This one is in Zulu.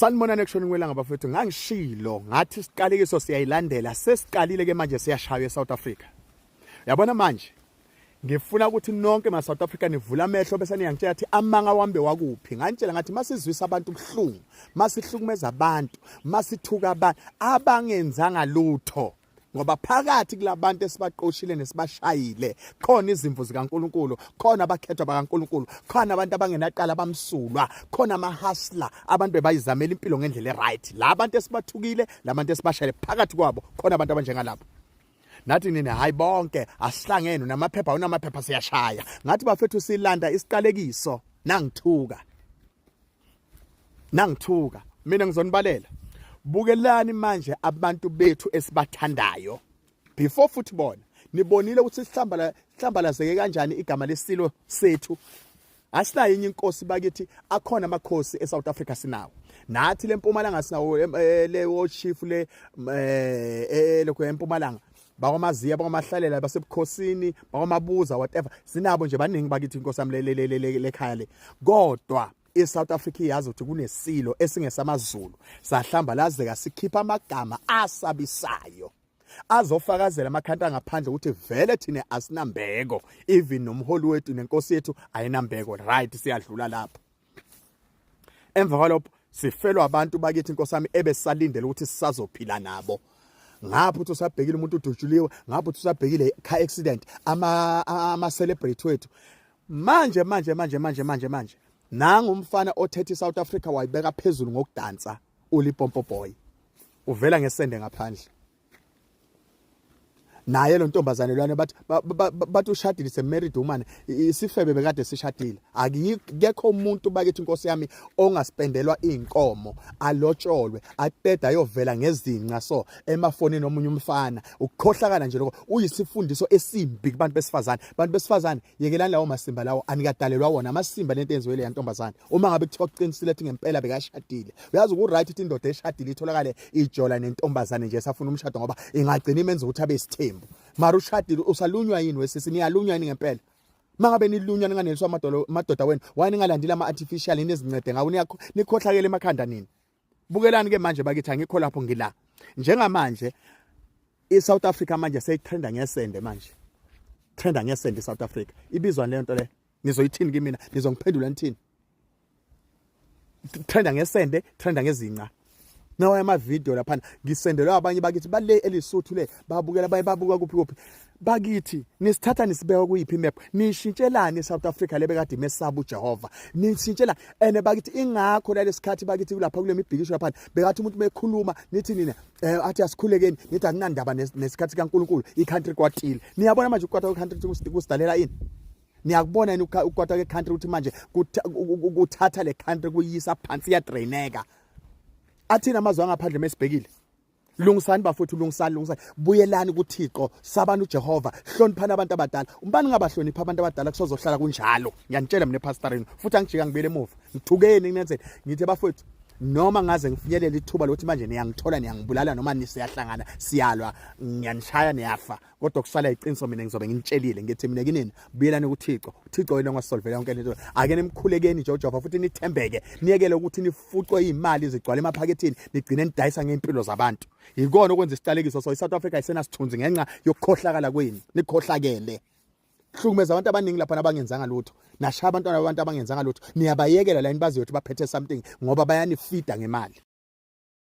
Sanibonani ekushoneni kwelanga bafethu, ngangishilo ngathi isiqalekiso siyayilandela, sesiqalile ke manje siyashaya eSouth Africa. Yabona manje ngifuna ukuthi nonke ma South Africa nivula amehlo bese niyangitshela ukuthi amanga wambe wakuphi. Ngantshela ngathi masizwisa abantu ubuhlungu, masihlukumeza abantu, masithuka abantu abangenzanga lutho. Ngoba phakathi kulabantu esibaqoshile nesibashayile khona izimvu zikaNkuluNkulu, khona abakhethwa bakaNkuluNkulu, khona abantu abangenaqala bamsulwa, khona ama-hustler, abantu bebayizamela impilo ngendlela right. La bantu esibathukile, labantu esibashayile phakathi kwabo khona abantu abanjengalabo. Nathi nini hayi bonke asihlangene namaphepha unamaphepha siyashaya. Ngathi bafethu silanda isiqalekiso nangithuka. Mina ngizonibalela. Bukelani manje abantu bethu esibathandayo. Before football nibonile ukuthi sihlambalazeke kanjani igama lesilo sethu. Asinayo inye inkosi bakithi, akhona amakhosi eSouth Africa sinawo. Nathi leMpumalanga sinawo le chief le lokho eMpumalanga. Bakwamaziya bakwamahlalela basebukhosini bakwamabuza whatever sinabo nje baningi bakithi inkosi yami lekhaya le. Kodwa eSouth Africa yazi ukuthi kunesilo esingesamazulu sahlambalazeka sikhipha amagama asabisayo azofakazela amakhanta angaphandle ukuthi vele thina asinambeko, even nomholi wethu nenkosi yethu ayinambeko. Right, siyadlula lapho. Emva kwalokho sifelwa abantu bakithi inkosi yami ebesalindele ukuthi sisazophila nabo. Ngapho uthi usabhekile umuntu udujuliwe, ngapho uthi usabhekile car accident, ama celebrate wethu. Manje nangu umfana othethe South Africa wayibeka phezulu ngokudansa, uLipompo Boy. Uvela ngesende ngaphandle. Naye lo ntombazane lwana bathi ushadile, se married woman, isifebe bekade sishadile. Akekho umuntu bakithi inkosi yami ongaspendelwa inkomo, alotsholwe, aqeda ayovela ngezinqa so emafonini nomunye umfana. Ukukhohlakala nje lokho uyisifundiso esimbi kubantu besifazane. Abantu besifazane yekelani lawo masimba lawo anikadalelwa wona amasimba lento enziwele yantombazane. Uma ngabe kuthiwa kuqinisile ukuthi ngempela bekashadile, uyazi ukuthi right indoda eshadile itholakale ijola nentombazane nje safuna umshado ngoba ingagcina imenza ukuthi abe isithembu. Mara ushadile usalunywa yini wesisi, niyalunywa yini ngempela? Mangabe nilunywa ninganeliswa amadoda wenu, wani ngalandila ama-artificial nizincede ngawo nikhohlakele emakhanda nini? Bukelani ke manje bakithi angikho lapho ngila. Njengamanje iSouth Africa manje seyitrenda ngesende manje. Trenda ngesende eSouth Africa. Ibizwa leyo nto le. Nizoyithini kimi mina? Nizongiphendula nithini? Trenda ngesende, trenda ngezinqa. Nawo ama-video lapha ngisendelwa abanye bakithi bale elisuthu le babukela babuka kuphi bakithi nisithatha nisibeka kuyiphi imap nishintshelane eSouth Africa lebekade mesaba uJehova nisintshela ene bakithi ingakho lalesikhathi bakithi kulapha kule mibhikisho lapha bekathi umuntu bekhuluma nithi nina athi asikhulekeni nithi akunandaba nesikhathi kaNkuluNkulu iCountry kwatile. Niyabona manje ukwatha kweCountry kusidalela ini? Niyakubona yini ukwatha kweCountry ukuthi manje kuthatha le country kuyisa phansi ya draineka? Athina amazwi angaphandle mesibhekile. Lungisani bafuthu, lungisani. Buyelani kuThixo, sabani uJehova, hloniphani abantu abadala. Umbani ngabahlonipha abantu abadala kusozohlala kunjalo. Ngiyanitshela mina epastoreni, futhi angijika ngibele emuva. Ngithukeni nginenzele. Ngithi bafuthu noma ngaze ngifinyelela ithuba lokuthi manje niyangithola niyangibulala noma nisiyahlangana siyalwa ngiyanishaya niyafa, kodwa kusala iqiniso mina ngizobe nginitshelile ngithi mina kinini buyelani kuThixo. uThixo yena ongasolvela yonke lento. Ake nimkhulekeni Jehova futhi nithembeke, niyekele ukuthi nifuqwe imali zigcwala emaphakethini, nigcine nidayisa ngempilo zabantu. Yikona okwenza isiqalekiso so iSouth Africa isena sithunzi ngenxa yokukhohlakala kwenu. Nikhohlakele. Hlukumeza abantu abaningi lapha abangenzanga lutho. Nashaya abantwana abantu abangenzanga lutho. Niyabayekela la inibaziyo ukuthi baphethe something ngoba bayanifida ngemali.